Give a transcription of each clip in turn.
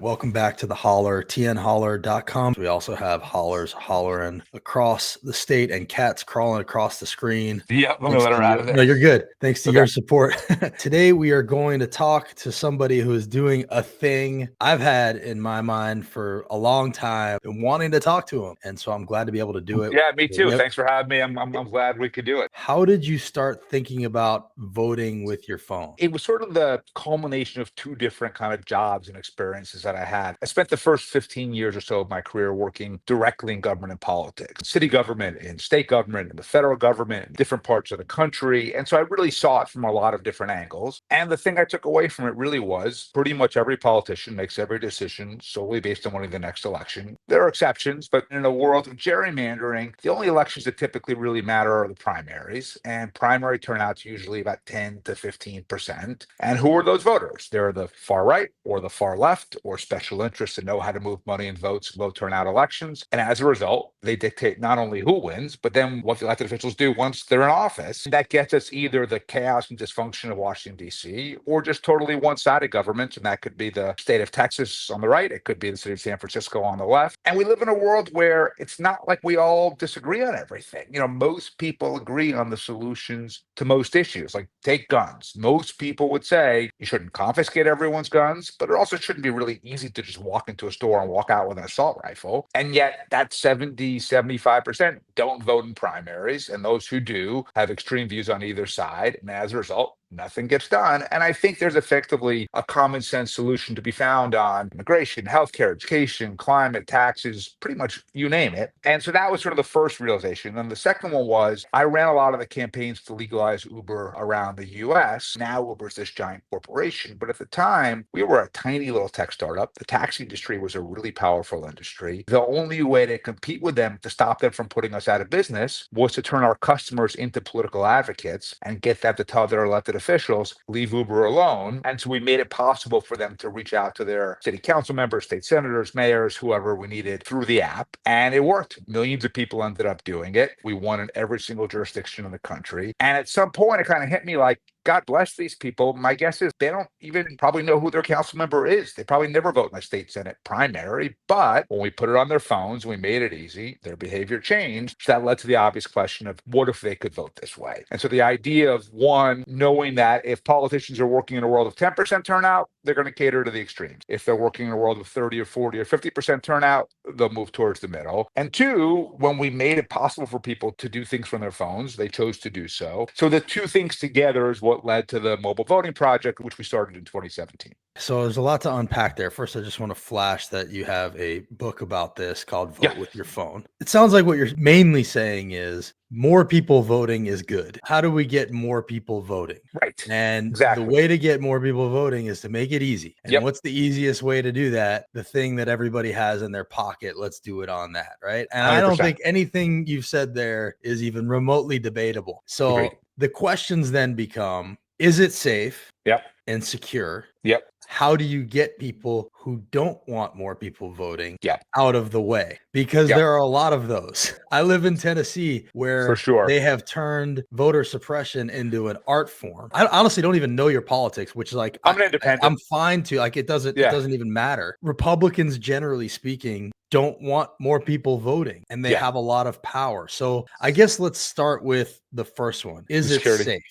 Welcome back to the Holler, tnholler.com. We also have hollers hollering across the state and cats crawling across the screen. Yep, let me Thanks let to her out of no, there. you're good. Thanks to Okay. your support. Today, we are going to talk to somebody who is doing a thing I've had in my mind for a long time and wanting to talk to him. And so I'm glad to be able to do it. Yeah, me too. Yep. Thanks for having me. I'm glad we could do it. How did you start thinking about voting with your phone? It was sort of the culmination of two different kind of jobs and experiences that I had. I spent the first 15 years or so of my career working directly in government and politics, city government, in state government, in the federal government, in different parts of the country. And so I really saw it from a lot of different angles. And the thing I took away from it really was pretty much every politician makes every decision solely based on winning the next election. There are exceptions, but in a world of gerrymandering, the only elections that typically really matter are the primaries. And primary turnout's usually about 10 to 15%. And who are those voters? They're the far right or the far left or special interests that know how to move money and votes in low turnout elections. And as a result, they dictate not only who wins, but then what the elected officials do once they're in office. That gets us either the chaos and dysfunction of Washington, D.C., or just totally one-sided government. And that could be the state of Texas on the right. It could be the city of San Francisco on the left. And we live in a world where it's not like we all disagree on everything. Most people agree on the solutions to most issues, like take guns. Most people would say you shouldn't confiscate everyone's guns, but it also shouldn't be really easy to just walk into a store and walk out with an assault rifle. And yet that 75% don't vote in primaries. And those who do have extreme views on either side. And as a result, nothing gets done. And I think there's effectively a common sense solution to be found on immigration, healthcare, education, climate, taxes, pretty much you name it. And so that was sort of the first realization. And the second one was I ran a lot of the campaigns to legalize Uber around the US. Now Uber's this giant corporation. But at the time, we were a tiny little tech startup. The taxi industry was a really powerful industry. The only way to compete with them to stop them from putting us out of business was to turn our customers into political advocates and get them to tell their elected officials, leave Uber alone. And so we made it possible for them to reach out to their city council members, state senators, mayors, whoever we needed through the app. And it worked. Millions of people ended up doing it. We won in every single jurisdiction in the country. And at some point, it kind of hit me like, God bless these people. My guess is they don't even probably know who their council member is. They probably never vote in a state senate primary. But when we put it on their phones, we made it easy. Their behavior changed. So that led to the obvious question of what if they could vote this way? And so the idea of one, knowing that if politicians are working in a world of 10% turnout, they're going to cater to the extremes. If they're working in a world of 30 or 40 or 50% turnout, they'll move towards the middle. And two, when we made it possible for people to do things from their phones, they chose to do so. So the two things together is what led to the mobile voting project, which we started in 2017. So there's a lot to unpack there. First, I just want to flash that you have a book about this called Vote with Your Phone. It sounds like what you're mainly saying is more people voting is good. How do we get more people voting? Right. And Exactly. the way to get more people voting is to make it easy. And what's the easiest way to do that? The thing that everybody has in their pocket. Let's do it on that. Right. And 100%. I don't think anything you've said there is even remotely debatable. So Agreed. The questions then become, is it safe? Yep. And secure? Yep. How do you get people who don't want more people voting Yep. out of the way? Because there are a lot of those. I live in Tennessee where For sure. they have turned voter suppression into an art form. I honestly don't even know your politics, which is like, I'm an independent. I'm fine to, like, it doesn't even matter. Republicans, generally speaking, don't want more people voting and they have a lot of power. So I guess let's start with the first one. Is it safe?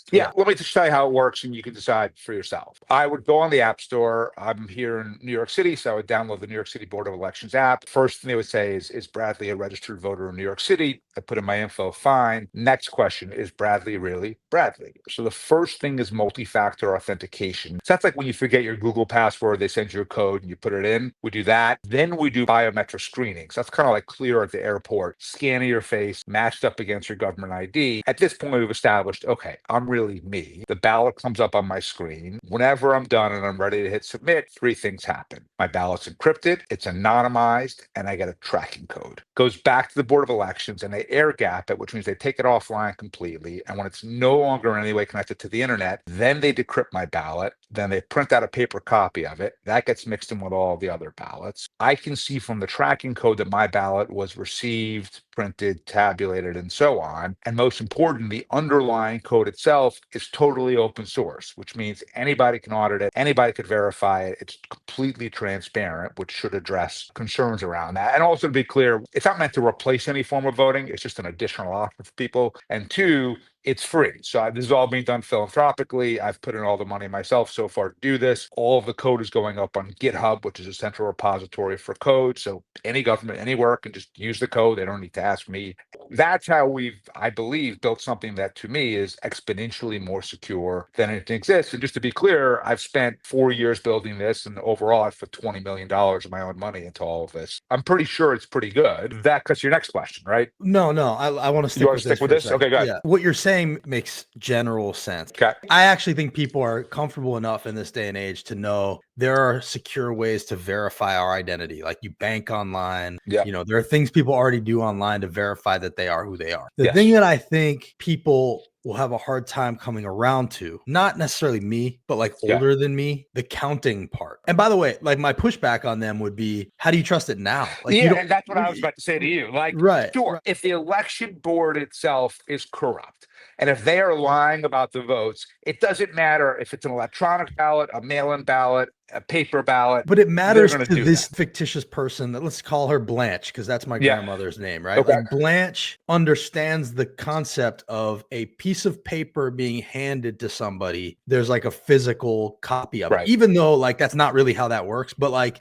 Yeah, let me just tell you how it works and you can decide for yourself. I would go on the App Store. I'm here in New York City, so I would download the New York City Board of Elections app. First thing they would say is Bradley a registered voter in New York City? I put in my info, fine. Next question, is Bradley really Bradley? So the first thing is multi-factor authentication. So that's like when you forget your Google password, they send you a code and you put it in. We do that. Then we do biometric screening. So that's kind of like Clear at the airport, scanning your face, matched up against your government ID. At this point, we've established, okay, I'm really me. The ballot comes up on my screen. Whenever I'm done and I'm ready to hit submit, three things happen. My ballot's encrypted, it's anonymized, and I get a tracking code. Goes back to the Board of Elections and they air gap it, which means they take it offline completely. And when it's no longer in any way connected to the internet, then they decrypt my ballot. Then they print out a paper copy of it. That gets mixed in with all the other ballots. I can see from the tracking code that my ballot was received, printed, tabulated, and so on. And most important, the underlying code itself itself is totally open source, which means anybody can audit it, anybody could verify it. It's completely transparent, which should address concerns around that. And also to be clear, it's not meant to replace any form of voting. It's just an additional option for people. And two, it's free. So this is all being done philanthropically. I've put in all the money myself so far to do this. All of the code is going up on GitHub, which is a central repository for code. So any government, anywhere can just use the code. They don't need to ask me. That's how we've, I believe, built something that to me is exponentially more secure than anything exists. And just to be clear, I've spent 4 years building this, and overall I've put $20 million of my own money into all of this. I'm pretty sure it's pretty good. That cuts your next question, right? No, I want to stick with this. Okay, go ahead. Yeah. What you're saying makes general sense. Okay. I actually think people are comfortable enough in this day and age to know there are secure ways to verify our identity. Like you bank online, there are things people already do online to verify that they are who they are. The thing that I think people will have a hard time coming around to, not necessarily me, but like older than me, the counting part. And by the way, like my pushback on them would be, how do you trust it now? Like, and that's what I was about to say to you. Like, sure, if the election board itself is corrupt, and if they are lying about the votes, it doesn't matter if it's an electronic ballot, a mail-in ballot, a paper ballot. But it matters to this fictitious person that, let's call her Blanche, because that's my grandmother's name, right? Okay. Like Blanche understands the concept of a piece of paper being handed to somebody. There's like a physical copy of it, even though like that's not really how that works. But like,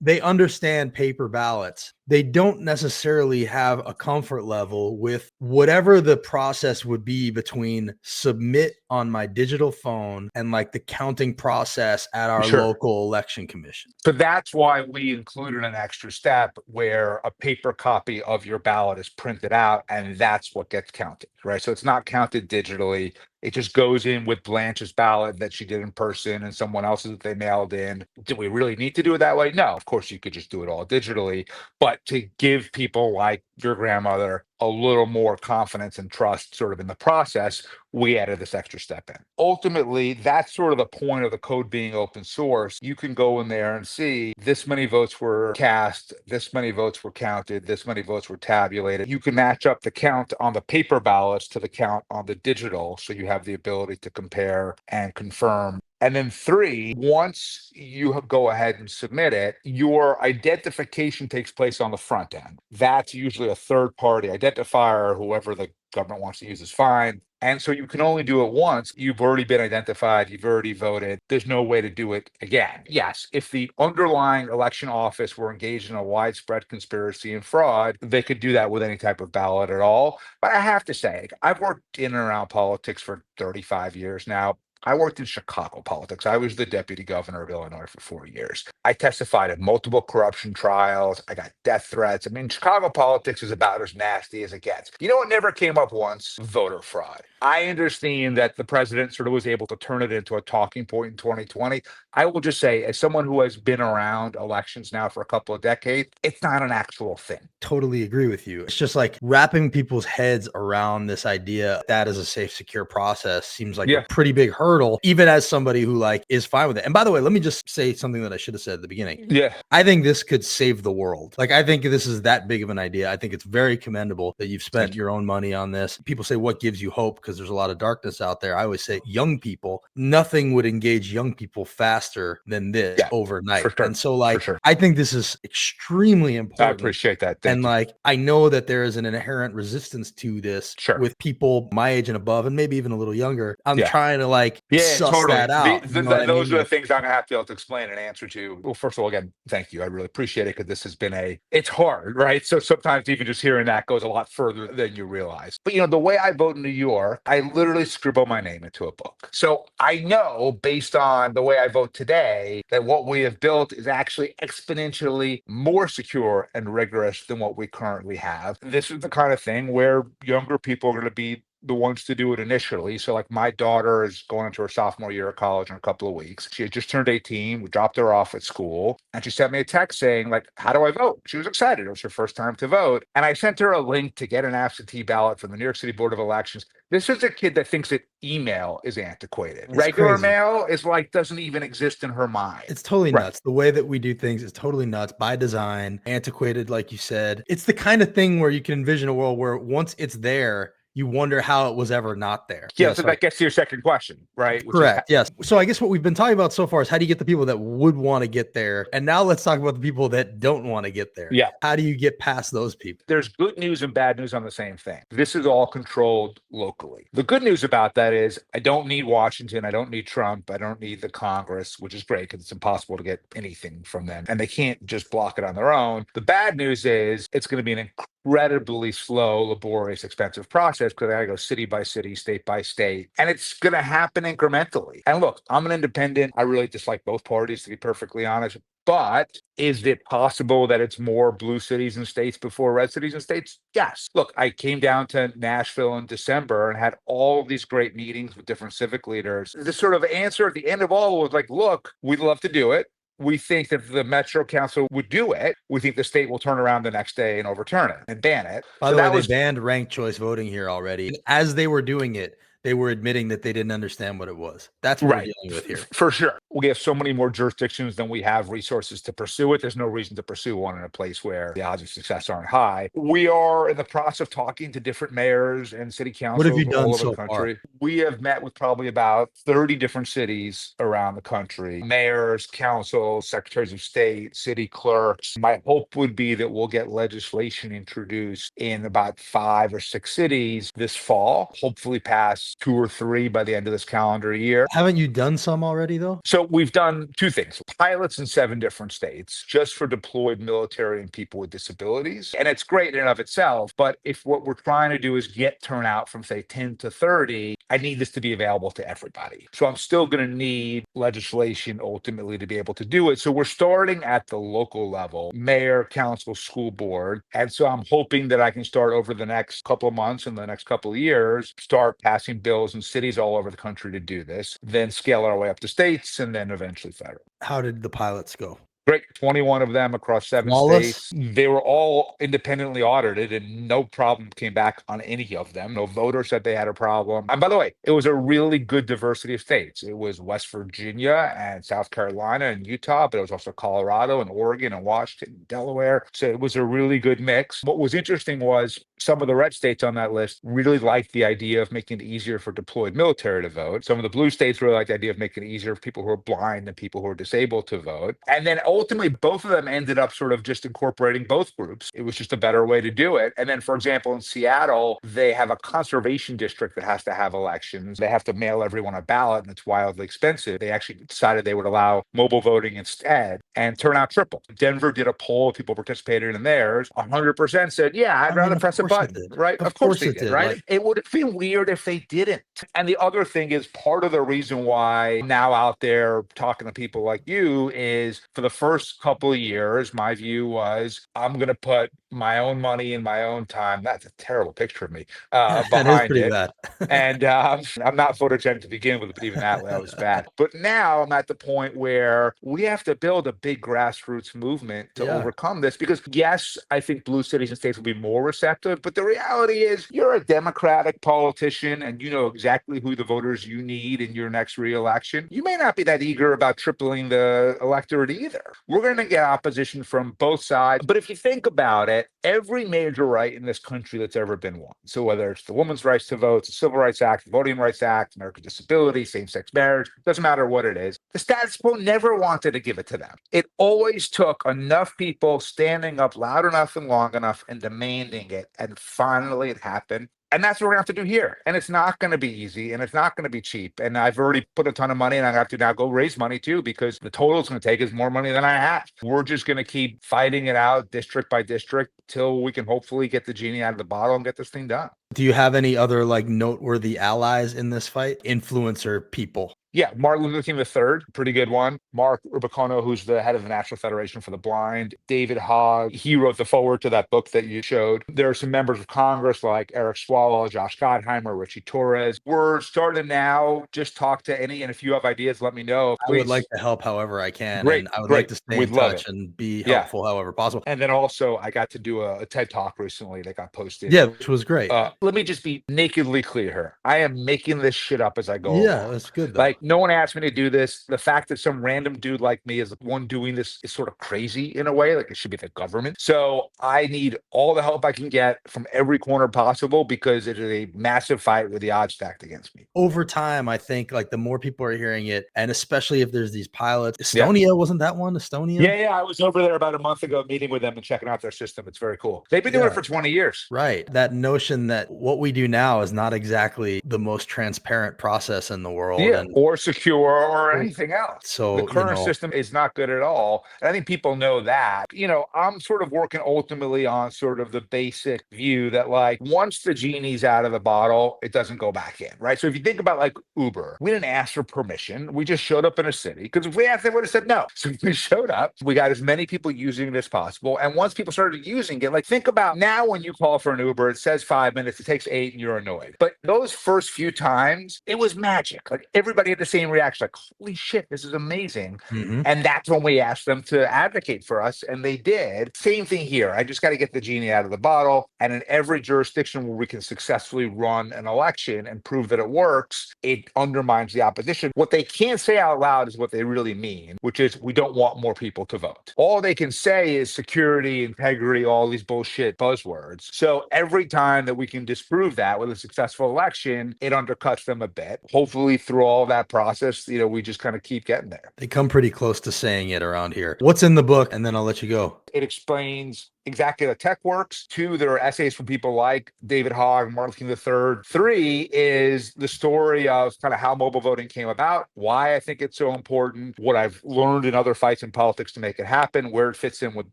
they understand paper ballots. They don't necessarily have a comfort level with whatever the process would be between submit on my digital phone and like the counting process at our local election commission. So that's why we included an extra step where a paper copy of your ballot is printed out, and that's what gets counted, right? So it's not counted digitally. It just goes in with Blanche's ballot that she did in person and someone else's that they mailed in. Do we really need to do it that way? No, of course you could just do it all digitally, but to give people like your grandmother a little more confidence and trust sort of in the process, we added this extra step in. Ultimately, that's sort of the point of the code being open source. You can go in there and see this many votes were cast, this many votes were counted, this many votes were tabulated. You can match up the count on the paper ballots to the count on the digital, so you have the ability to compare and confirm. And then 3, once you go ahead and submit it, your identification takes place on the front end. That's usually a third-party identifier, whoever the government wants to use is fine. And so you can only do it once. You've already been identified. You've already voted. There's no way to do it again. Yes, if the underlying election office were engaged in a widespread conspiracy and fraud, they could do that with any type of ballot at all. But I have to say, I've worked in and around politics for 35 years now. I worked in Chicago politics. I was the deputy governor of Illinois for 4 years. I testified at multiple corruption trials. I got death threats. I mean, Chicago politics is about as nasty as it gets. You know what never came up once? Voter fraud. I understand that the president sort of was able to turn it into a talking point in 2020. I will just say, as someone who has been around elections now for a couple of decades, it's not an actual thing. Totally agree with you. It's just like wrapping people's heads around this idea that is a safe, secure process seems like a pretty big hurdle, even as somebody who like is fine with it. And by the way, let me just say something that I should have said at the beginning. Yeah. I think this could save the world. Like, I think this is that big of an idea. I think it's very commendable that you've spent your own money on this. People say, what gives you hope? Because there's a lot of darkness out there. I always say young people, nothing would engage young people faster than this overnight. For sure. And so like, I think this is extremely important. I appreciate that. And like, I know that there is an inherent resistance to this with people my age and above, and maybe even a little younger. I'm trying to like suss that out. Those are the things I'm gonna have to be able to explain and answer to. Well, first of all, again, thank you. I really appreciate it, because this has been it's hard, right? So sometimes even just hearing that goes a lot further than you realize. But the way I vote in New York, I literally scribble my name into a book. So I know, based on the way I vote today, that what we have built is actually exponentially more secure and rigorous than what we currently have. This is the kind of thing where younger people are going to be the ones to do it initially. So like, my daughter is going into her sophomore year of college in a couple of weeks. She had just turned 18. We dropped her off at school, and she sent me a text saying like, how do I vote? She was excited. It was her first time to vote. And I sent her a link to get an absentee ballot from the New York City Board of Elections. This is a kid that thinks that email is antiquated. It's regular crazy. Mail is like, doesn't even exist in her mind. It's totally nuts. The way that we do things is totally nuts by design, antiquated, like you said. It's the kind of thing where you can envision a world where once it's there, you wonder how it was ever not there. Yeah, so that gets to your second question, right? Correct. Yes. So I guess what we've been talking about so far is how do you get the people that would want to get there? And now let's talk about the people that don't want to get there. Yeah. How do you get past those people? There's good news and bad news on the same thing. This is all controlled locally. The good news about that is I don't need Washington. I don't need Trump. I don't need the Congress, which is great because it's impossible to get anything from them. And they can't just block it on their own. The bad news is it's going to be an incredibly slow, laborious, expensive process because I got to go city by city, state by state. And it's going to happen incrementally. And look, I'm an independent. I really dislike both parties, to be perfectly honest. But is it possible that it's more blue cities and states before red cities and states? Yes. Look, I came down to Nashville in December and had all these great meetings with different civic leaders. The sort of answer at the end of all was like, look, we'd love to do it. We think that the Metro Council would do it. We think the state will turn around the next day and overturn it and ban it. By the way, they banned ranked choice voting here already. As they were doing it, they were admitting that they didn't understand what it was. That's what we're dealing with here. For sure. We have so many more jurisdictions than we have resources to pursue it. There's no reason to pursue one in a place where the odds of success aren't high. We are in the process of talking to different mayors and city councils what have you done all over so the country. Far? We have met with probably about 30 different cities around the country. Mayors, councils, secretaries of state, city clerks. My hope would be that we'll get legislation introduced in about 5 or 6 cities this fall, hopefully pass 2 or 3 by the end of this calendar year. Haven't you done some already, though? So we've done 2 things. Pilots in 7 different states just for deployed military and people with disabilities. And it's great in and of itself. But if what we're trying to do is get turnout from, say, 10 to 30, I need this to be available to everybody. So I'm still going to need legislation ultimately to be able to do it. So we're starting at the local level, mayor, council, school board. And so I'm hoping that I can start over the next couple of months and the next couple of years, start passing bills in cities all over the country to do this, then scale our way up to states and then eventually federal. How did the pilots go? Great. 21 of them across 7 states. They were all independently audited and no problem came back on any of them. No voter said they had a problem. And by the way, it was a really good diversity of states. It was West Virginia and South Carolina and Utah, but it was also Colorado and Oregon and Washington and Delaware. So it was a really good mix. What was interesting was some of the red states on that list really liked the idea of making it easier for deployed military to vote. Some of the blue states really liked the idea of making it easier for people who are blind and people who are disabled to vote. And then ultimately, both of them ended up sort of just incorporating both groups. It was just a better way to do it. And then, for example, in Seattle, they have a conservation district that has to have elections. They have to mail everyone a ballot, and it's wildly expensive. They actually decided they would allow mobile voting instead, and turnout tripled. Denver did a poll of people participating in theirs. 100% said, yeah, I'd rather press a button, right? Of course they did, right? It would have been weird if they didn't. And the other thing is part of the reason why I'm now out there talking to people like you is for the first couple of years, my view was I'm going to put my own money and my own time. That's a terrible picture of me behind it. Bad. And I'm not photogenic to begin with, but even that was bad. But now I'm at the point where we have to build a big grassroots movement to overcome this. Because yes, I think blue cities and states will be more receptive. But the reality is you're a Democratic politician and you know exactly who the voters you need in your next reelection. You may not be that eager about tripling the electorate either. We're going to get opposition from both sides. But if you think about it, every major right in this country that's ever been won. So whether it's the Women's Rights to Vote, the Civil Rights Act, the Voting Rights Act, American Disability, same-sex marriage, doesn't matter what it is. The status quo never wanted to give it to them. It always took enough people standing up loud enough and long enough and demanding it. And finally it happened. And that's what we're going to have to do here. And it's not going to be easy and it's not going to be cheap. And I've already put a ton of money and I have to now go raise money too, because the total it's going to take is more money than I have. We're just going to keep fighting it out district by district till we can hopefully get the genie out of the bottle and get this thing done. Do you have any other like noteworthy allies in this fight? Influencer people? Yeah, Martin Luther King III, pretty good one. Mark Rubicano, who's the head of the National Federation for the Blind. David Hogg, he wrote the foreword to that book that you showed. There are some members of Congress like Eric Swalwell, Josh Gottheimer, Richie Torres. We're starting now. Just talk to any, and if you have ideas, let me know. Please. I would like to help however I can. Great, and I would like to stay in touch and be helpful however possible. And then also, I got to do a TED Talk recently that got posted. Yeah, which was great. Let me just be nakedly clear here. I am making this shit up as I go along. along. That's good though. Like No one asked me to do this. The fact that some random dude like me is the one doing this is sort of crazy in a way. Like, it should be the government. So I need all the help I can get from every corner possible, because it is a massive fight with the odds stacked against me. Over time, I think like the more people are hearing it, and especially if there's these pilots, Estonia, wasn't that one? Estonia? Yeah. I was over there about a month ago meeting with them and checking out their system. It's very cool. They've been doing it for 20 years. Right. That notion that what we do now is not exactly the most transparent process in the world. Or secure or anything else. So the current system is not good at all. And I think people know that. I'm sort of working ultimately on sort of the basic view that, like, once the genie's out of the bottle, it doesn't go back in, right? So if you think about like Uber, we didn't ask for permission. We just showed up in a city, because if we asked, they would have said no. So we showed up. We got as many people using it as possible. And once people started using it, like, think about now when you call for an Uber, it says 5 minutes, it takes 8, and you're annoyed. But those first few times, it was magic. Like, everybody had the same reaction, like, holy shit, this is amazing. And that's when we asked them to advocate for us, and they did. Same thing here. I just got to get the genie out of the bottle. And in every jurisdiction where we can successfully run an election and prove that it works, it undermines the opposition. What they can't say out loud is what they really mean, which is, we don't want more people to vote. All they can say is security, integrity, all these bullshit buzzwords. So every time that we can disprove that with a successful election, it undercuts them a bit. Hopefully through all that process, we just kind of keep getting there. They come pretty close to saying it around here. What's in the book? And then I'll let you go. It explains exactly how tech works. 2, there are essays from people like David Hogg, Martin Luther III. 3 is the story of kind of how mobile voting came about, why I think it's so important, what I've learned in other fights in politics to make it happen, where it fits in with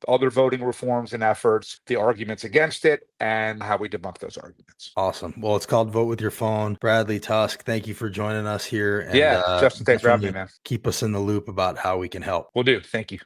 other voting reforms and efforts, the arguments against it, and how we debunk those arguments. Awesome. Well, it's called Vote with Your Phone. Bradley Tusk, thank you for joining us here. And, Justin, thanks for having me, man. Keep us in the loop about how we can help. Will do. Thank you.